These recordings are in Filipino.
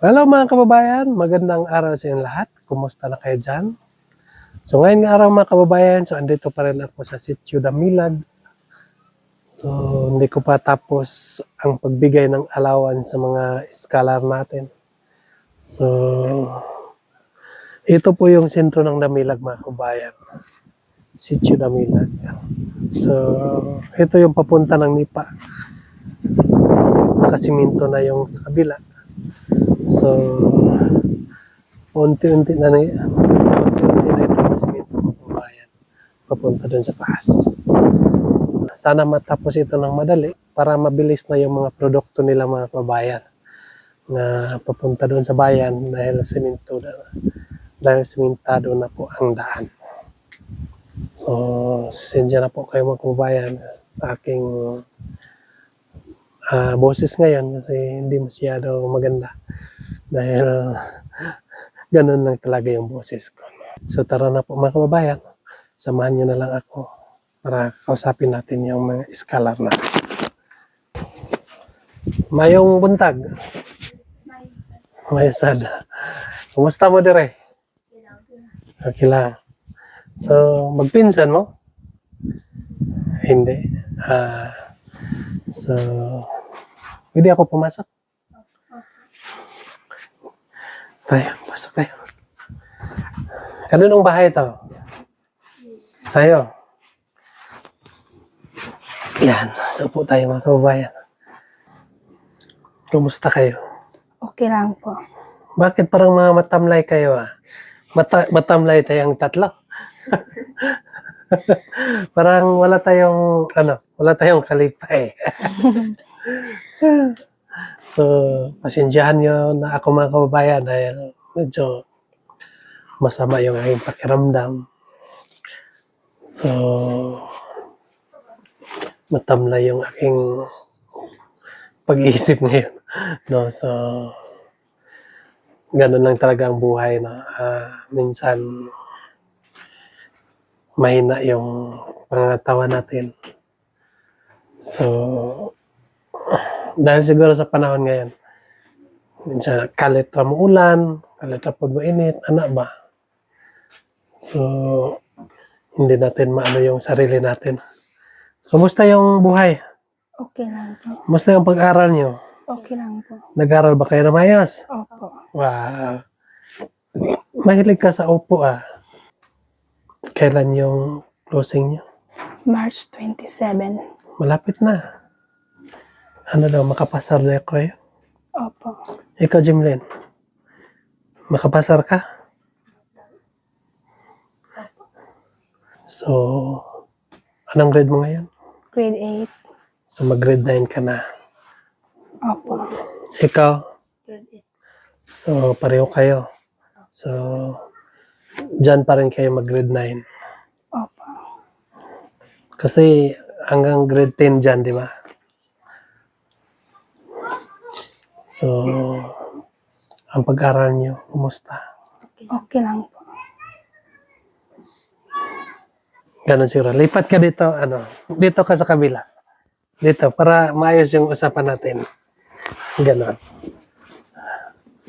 Hello mga kababayan, magandang araw sa inyo lahat. Kumusta na kayo dyan? So ngayon nga araw mga kababayan, so andito pa rin ako sa Sitio Damilag. So hindi ko pa tapos ang pagbigay ng allowance sa mga scholar natin. So ito po yung sentro ng Damilag mga kababayan. Sitio Damilag. So ito yung papunta ng Nipa. Nakasiminto na yung sa kabila. So unti-unti na ito masiminto mga kababayan papunta dun sa taas. Sana matapos ito ng madali para mabilis na yung mga produkto nila mga kababayan na papunta dun sa bayan dahil simentado na po ang daan. So sisensya na po kayo mga kababayan sa aking boses ngayon kasi hindi masyado maganda dahil ganun lang talaga yung boses ko. So tara na po mga kababayan, samahan nyo na lang ako para kausapin natin yung mga scholar na. Mayong buntag. Mayasad. Kumusta mo dire? Okay lang. So magpinsan mo? Hindi. So hindi ako pumasok. Tayo, pasok tayo. Kaninong bahay ito? Sa'yo. Yan, so po tayo mga kababayan. Kumusta kayo? Okay lang po. Bakit parang mga matamlay kayo matamlay tayong tatlo. Parang wala tayong kalipay. So, pasensyahan nyo na ako mga kababayan dahil medyo masama yung aking pakiramdam. So, matamlay yung aking pag-iisip ngayon. No, so, ganun lang talaga ang buhay na minsan mahina yung pangangatawan natin. So, dahil siguro sa panahon ngayon, minsan kalit ra mo ulan, kalit ra pud mo init, ana ba? So, hindi natin maano yung sarili natin. Kumusta yung buhay? Okay lang po. Kumusta yung pag-aral nyo? Okay lang po. Nag-aral ba kayo na mayos? Opo. Wow. Mahilig ka sa upo Kailan yung closing nyo? March 27. Malapit na. Ano daw, makapasar na kayo? Opo. Ikaw, Jimlyn, makapasar ka? So, anong grade mo ngayon? Grade 8. So, mag-grade 9 ka na. Opo. Ikaw? Grade So, pareho kayo. So, dyan pa rin kayo mag-grade 9. 8. Opo. Kasi hanggang grade 10 dyan, di ba? So, ang pag-aral nyo, kumusta? Okay lang po. Ganon siguro. Lipat ka dito, dito ka sa kabila. Dito, para maayos yung usapan natin. Ganon.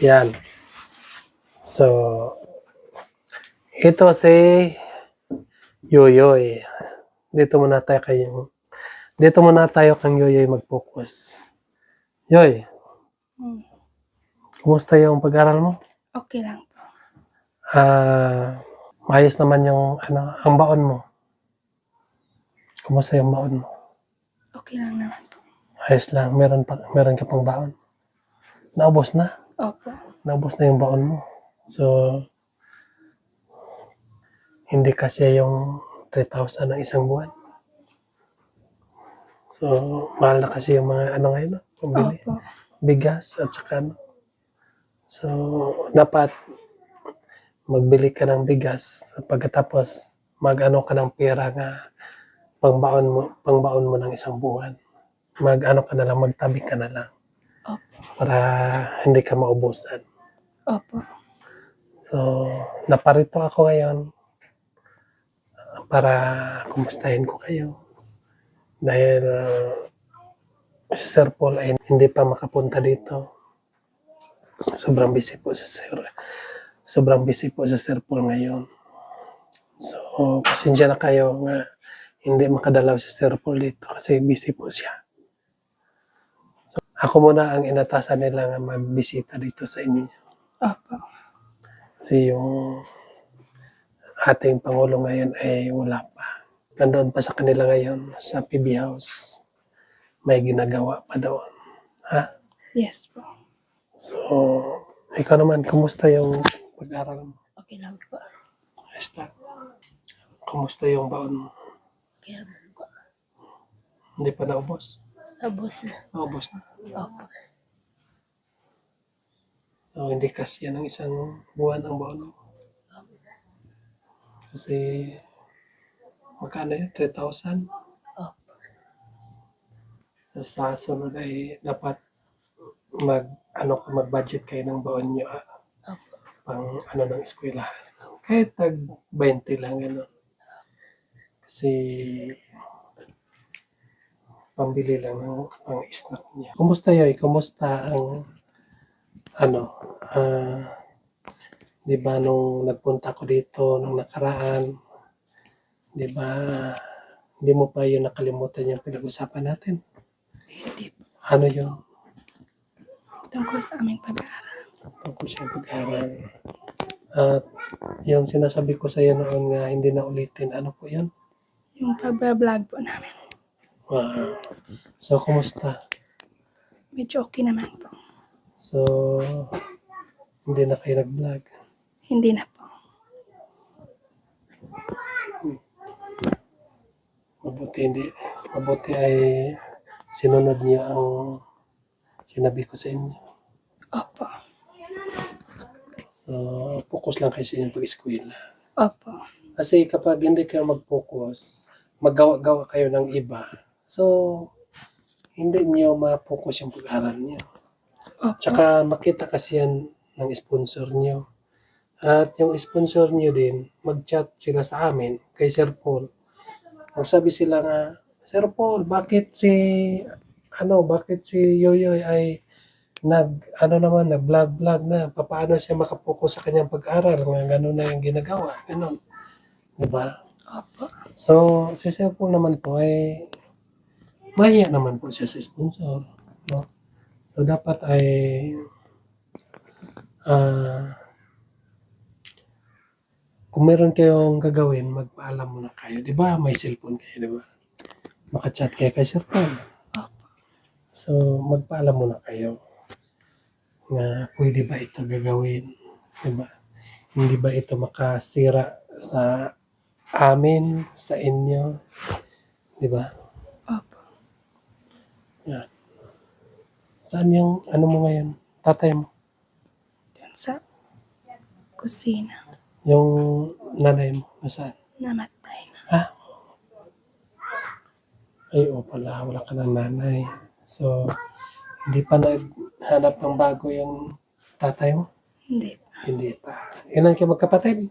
Yan. So, ito si Yoyoy. Dito muna tayo kang Yoyoy mag-focus. Yoy, kumusta yung pag-aral mo? Okay lang po. Maayos naman yung ang baon mo. Kumusta yung baon mo? Okay lang naman po. Ayos lang, meron ka pang baon. Naubos na? Opo. Naubos na yung baon mo. So, hindi kasi yung 3,000 ng isang buwan. So, mahal na kasi yung mga ngayon, pambili. Opo. Bigas at saka So, dapat magbili ka ng bigas at pagkatapos mag-ano ka ng pera nga pangbaon mo ng isang buwan. Mag-ano ka na lang, magtabi ka na lang. Opo. Para hindi ka maubusan. Opo. So, naparito ako ngayon para kumustahin ko kayo. Dahil si Sir Paul ay hindi pa makapunta dito. Sobrang busy po sa Sir. Sobrang busy po sa Sir Paul ngayon. So, pasensya na kayo nga hindi makadalaw si Sir Paul dito kasi busy po siya. So, ako muna ang inatasan nila nga magbisita dito sa inyo. Opo. Kasi yung ating Pangulo ngayon ay wala pa. Nandoon pa sa kanila ngayon sa PB House. May ginagawa pa doon. Ha? Yes po. So, ikaw naman, kumusta yung pag-aaral mo? Okay lang po. Ayos lang. Kumusta yung baon mo? Okay lang po. Hindi pa naubos? Abos na. Naubos na. Opo. So, hindi kasi yan ng isang buwan ang baon mo. Kasi, magkano yun? 3,000? Opo. Sa sunod ay dapat mag-budget kayo ng baon nyo Opo. pang ng eskwelahan. Kahit tag 20 lang gano'n. Kasi pambili lang ng pang snack niya. Kumusta yoy? Kumusta ang di ba nung nagpunta ko dito nung nakaraan, di ba hindi mo pa yun nakalimutan yung pinag-usapan natin? Hindi po. Ano yun? Tungkol sa aming pag-aaral. Tungkol siya pag-aaral. At yung sinasabi ko sa iyo noon nga hindi na ulitin, ano po yun? Yung pag-vlog po namin. Wow. So, kumusta? Medyo okay naman po. So, hindi na kayo nag-vlog. Hindi na po. Mabuti ay sinunod niyo ang sinabi ko sa inyo. Opo. So, focus lang kayo sa inyong pag-eskwela. Opo. Kasi kapag hindi kayo mag-focus, maggawa-gawa kayo ng iba. So, hindi niyo ma-focus yung pag-aaral niyo. Opo. Tsaka makita kasi yan ng sponsor niyo. At yung sponsor niyo din, mag-chat sila sa amin, kay Sir Paul. Magsabi sila nga, Sir Paul, bakit si Yoyoy ay nag-vlog na, paano siya makapokus sa kanyang pag-aral, nga gano'n na yung ginagawa, gano'n. Diba? Opo. So, si Sir Paul naman po ay mahiya naman po siya sa sponsor. No? So, dapat ay kung meron kayong gagawin, magpaalam muna kayo. Di ba? May cellphone kayo, di ba? Maka-chat kayo kay Sir Paul. So, magpaalam muna kayo na pwede ba ito gagawin? Di ba? Hindi ba ito makasira sa amin, sa inyo? Di ba? Opo. Yan. Saan yung mo ngayon? Tatay mo? Doon sa kusina. Yung nanay mo? Nasaan? Namatay na. Ha? Ay, pala. Wala ka ng nanay. So, hindi pa naghanap ng bago yung tatay mo? Hindi po. Hindi pa. Ilan kayo magkapatid?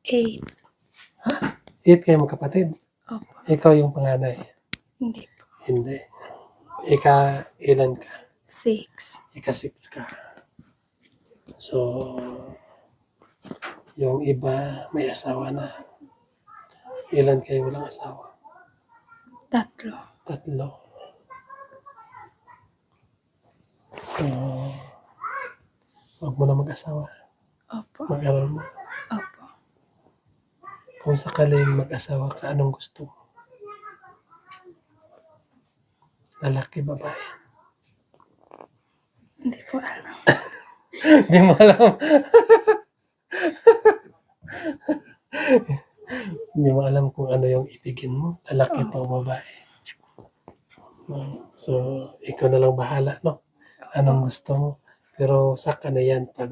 8. 8 kayo magkapatid? Opo. Ikaw yung panganay? Hindi po. Hindi. Ilan ka? 6. 6 ka. So, yung iba may asawa na. Ilan kayo walang asawa? 3. 3. So, huwag mo na mag-asawa. Opo. Mag-aral mo. Opo. Kung sakaling mag-asawa ka, anong gusto mo? Lalaki, babae? Hindi ko alam. Hindi mo alam. Hindi mo alam kung ano yung ibigin mo. Lalaki pa o babae. So, ikaw na lang bahala, no? Anong gusto mo? Pero saka na yan pag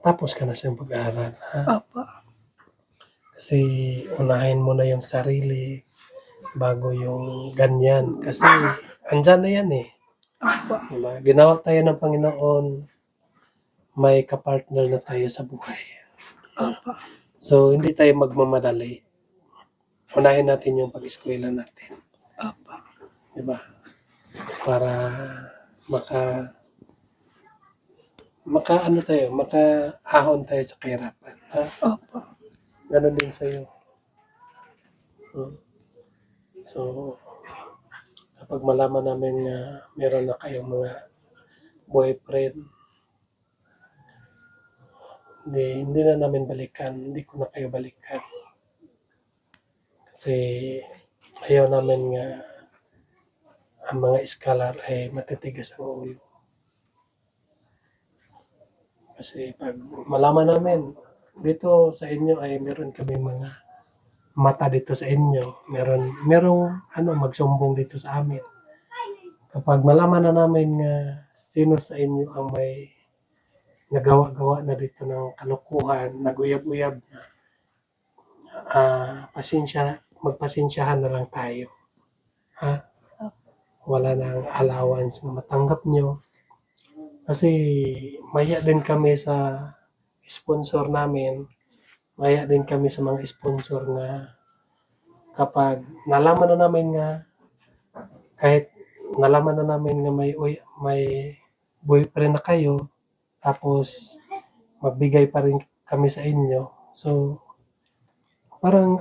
tapos ka na sa pag-aaral. Ha? Opo. Kasi unahin mo na yung sarili bago yung ganyan. Kasi andyan na yan eh. Opo. Diba? Ginawa tayo ng Panginoon, may kapartner na tayo sa buhay. Opo. So, hindi tayo magmamadali. Unahin natin yung pag-eskwela natin. Opo. Diba? Para maka-ano tayo, maka-ahon tayo sa kahirapan. Ha? Opo. Ganon din sa'yo. Hmm. So, kapag malaman namin na meron na kayong mga boyfriend, hindi na namin balikan. Hindi ko na kayo balikan. Kasi ayaw namin nga ang mga scholar ay matitigas ang ulo. Kasi pag malaman namin, dito sa inyo ay meron kami mga mata dito sa inyo. Merong magsumbong dito sa amin. Kapag malaman na namin nga sino sa inyo ang may nagawa-gawa na dito ng kalukuhan, naguyab-uyab na, magpasensyahan na lang tayo. Ha? Wala nang allowance na matanggap nyo. Kasi maya din kami sa sponsor namin. Maya din kami sa mga sponsor nga kapag nalaman na namin nga kahit nalaman na namin nga may boyfriend na kayo tapos magbigay pa rin kami sa inyo. So parang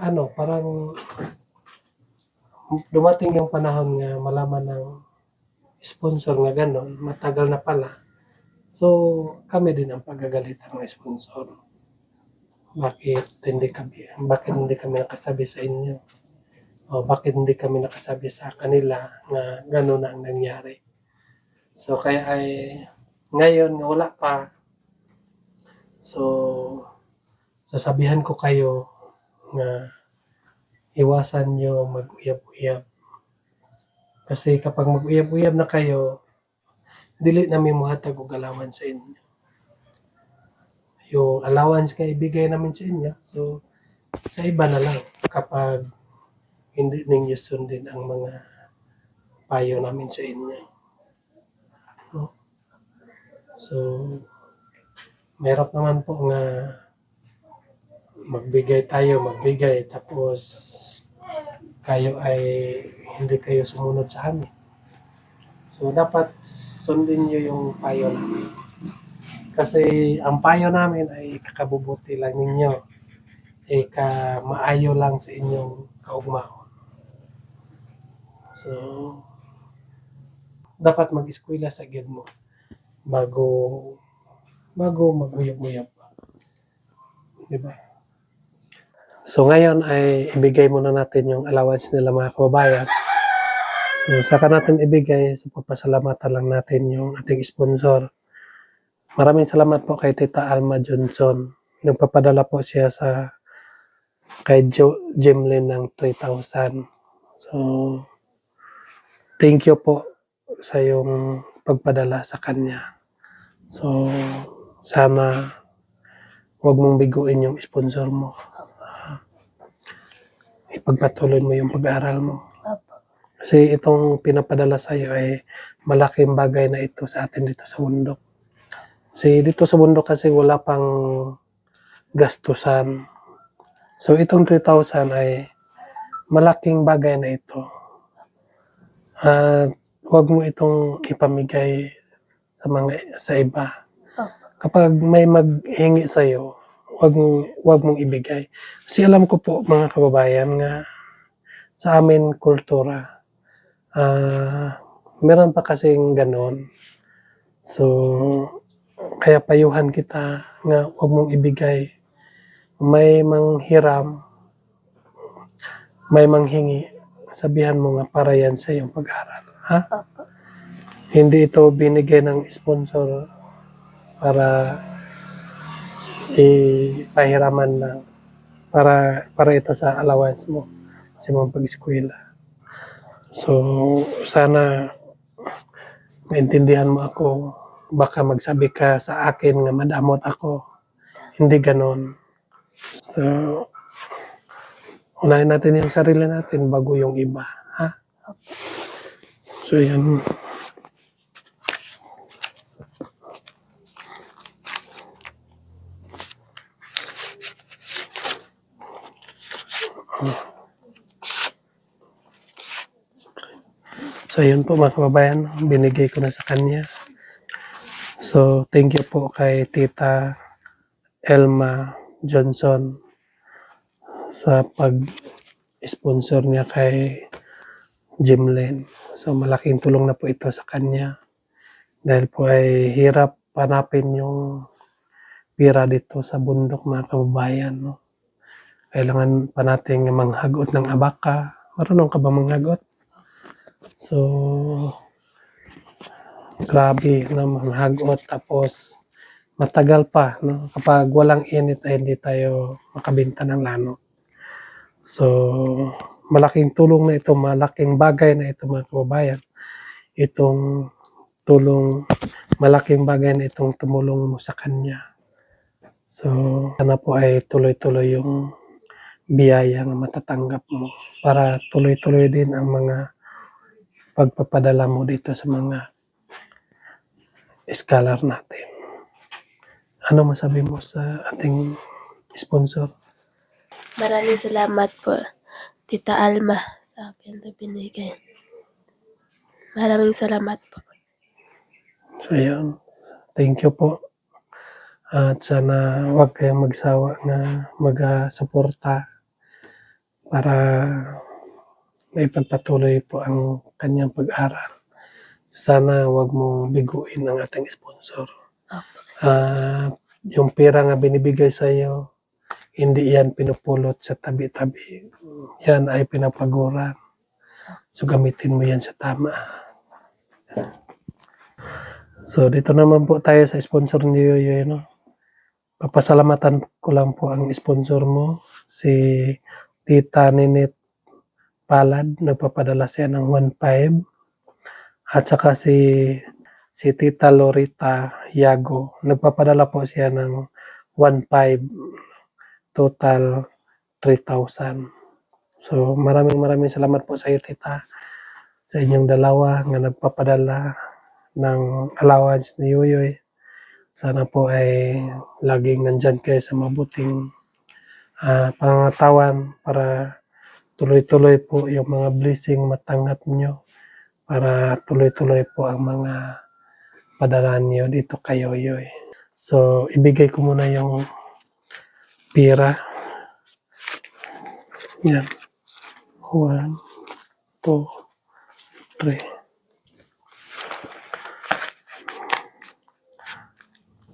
dumating yung panahon nga malaman ng sponsor nga ganon, matagal na pala. So kami din ang pagagalitan ng sponsor. Bakit hindi kami nakasabi sa inyo? O bakit hindi kami nakasabi sa kanila na gano'n na ang nangyari? So kaya ay ngayon nga wala pa. So sasabihan ko kayo na iwasan nyo mag-uyab-uyab. Kasi kapag mag-uyab-uyab na kayo, dili namin muhatag og allowance sa inyo. Yung allowance nga ibigay namin sa inyo, so sa iba na lang kapag hindi ninyo sundin ang mga payo namin sa inyo. No? So, meron naman po nga magbigay, tapos kayo ay hindi kayo sumunod sa amin. So, dapat sundin nyo yung payo namin. Kasi ang payo namin ay kakabubuti lang ninyo. Maayo lang sa inyong kaugmaon. So, dapat mag-eskwela sa gid mo bago maguyab-uyab. Diba? So ngayon ay ibigay muna natin yung allowance nila mga kababayan. Saka natin ibigay sa papasalamatan lang natin yung ating sponsor. Maraming salamat po kay Tita Alma Johnson. Nagpapadala po siya kay Jimlyn ng 3,000. So, thank you po sa yung pagpadala sa kanya. So, sana huwag mong biguin yung sponsor mo. Ipagpatuloy mo yung pag-aaral mo. Opo. Kasi itong pinapadala sa iyo ay malaking bagay na ito sa atin dito sa bundok. Kasi dito sa bundok kasi wala pang gastusan. So itong 3,000 ay malaking bagay na ito. At huwag mo itong ipamigay sa iba. Kapag may maghingi sa iyo, huwag mong ibigay. Kasi alam ko po mga kababayan nga sa amin kultura, meron pa kasing ganon. So, kaya payuhan kita nga huwag mong ibigay. May manghiram, may manghingi, sabihan mo nga para yan sa iyong pag-aaral. Ha? Opo. Hindi ito binigay ng sponsor para ipahiraman lang. Para ito sa allowance mo sa mga pag-eskwela. So, sana maintindihan mo ako. Baka magsabi ka sa akin nga madamot ako. Hindi ganon. So, unahin natin yung sarili natin bago yung iba. Ha? So, yan. So, yun po mga kababayan. Binigay ko na sa kanya. So, thank you po kay Tita Elma Johnson sa pag-sponsor niya kay Jimlen. So, malaking tulong na po ito sa kanya. Dahil po ay hirap hanapin yung pira dito sa bundok mga kababayan. No? Kailangan pa nating manghagot ng abaka. Marunong ka ba manghagot? So, grabe na manghagot. Tapos, matagal pa. No? Kapag walang init ay hindi tayo makabenta ng lano. So, malaking tulong na ito, malaking bagay na ito mga kababayan. Itong tulong, malaking bagay na itong tumulong mo sa kanya. So, sana po ay tuloy-tuloy yung biyaya na matatanggap mo para tuloy-tuloy din ang mga pagpapadala mo dito sa mga scholar natin. Ano masabi mo sa ating sponsor? Maraming salamat po, Tita Alma, sa akin na binigay. Maraming salamat po. So, yun. Thank you po. At sana huwag kayong magsawa na mag-suporta para maipagpatuloy po ang kanyang pag-aral. Sana huwag mong biguin ang ating sponsor. Opo. Yung pera nga binibigay sa iyo, hindi yan pinupulot sa tabi-tabi. Yan ay pinapaguran. So gamitin mo yan sa tama. So dito naman po tayo sa sponsor ni Yoyoy. No? Papasalamatan ko lang po ang sponsor mo, si Tita Ninit Palad. Nagpapadala siya ng 1.5. At saka si Tita Lorita Yago. Nagpapadala po siya ng 1.5. Total 3,000. So maraming salamat po sa iyo, Tita. Sa inyong dalawa nga nagpapadala ng allowance ni Yoyoy. Sana po ay laging nandyan kayo sa mabuting pangatawan para tuloy-tuloy po yung mga blessing matanggap nyo para tuloy-tuloy po ang mga padala nyo dito kay Yoyoy. So, ibigay ko muna yung pira. Yan. 1, 2, 3.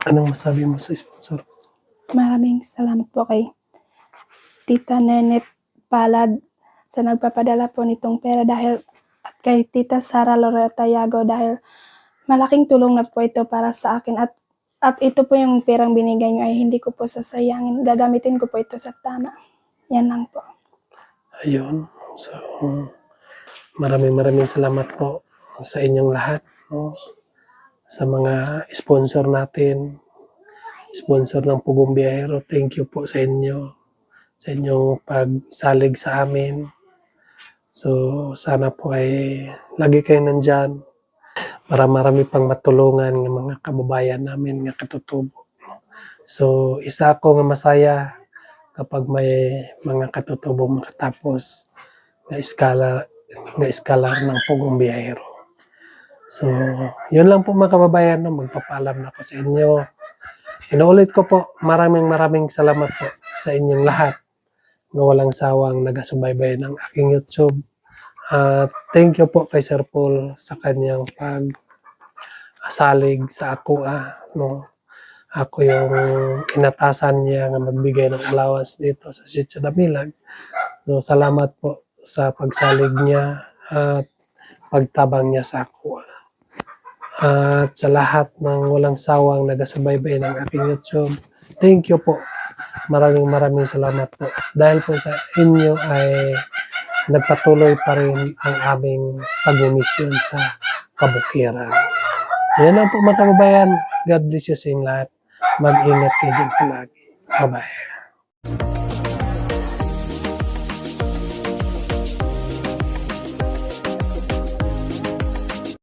Anong masabi mo sa sponsor? Maraming salamat po kay Tita Nenet Palad sa nagpapadala po nitong pera dahil at kay Tita Sara Loretta Yago dahil malaking tulong na po ito para sa akin at ito po yung perang binigay niyo ay hindi ko po sasayangin. Gagamitin ko po ito sa tama. Yan lang po. Ayun. So, maraming salamat po sa inyong lahat. No? Sa mga sponsor natin, sponsor ng Pugong Biyahero, thank you po sa inyo, sa inyong pagsalig sa amin. So, sana po ay lagi kayo nandyan para marami pang matulungan ng mga kababayan namin nga katutubo. So, isa ako nga masaya kapag may mga katutubo makatapos na scholar ng Pugong Biyahero. So, yun lang po mga kababayan. No? Magpapaalam na ako sa inyo. Inuulit ko po, maraming salamat po sa inyong lahat na walang sawang nagasubaybay ng aking YouTube. Thank you po kay Sir Paul sa kanyang pagsalig sa ako. No? Ako yung inatasan niya na magbigay ng allowance dito sa Sitio Damilag. So, salamat po sa pagsalig niya at pagtabang niya sa ako. At sa lahat ng walang sawang nagasubaybay ng aking YouTube, thank you po. Maraming salamat po. Dahil po sa inyo ay nagpatuloy pa rin ang aming pag-mission sa kabukiran. So yan lang po mga kababayan. God bless you sa inyo lahat. Mag-ingat kayo dyan palagi. Bye-bye.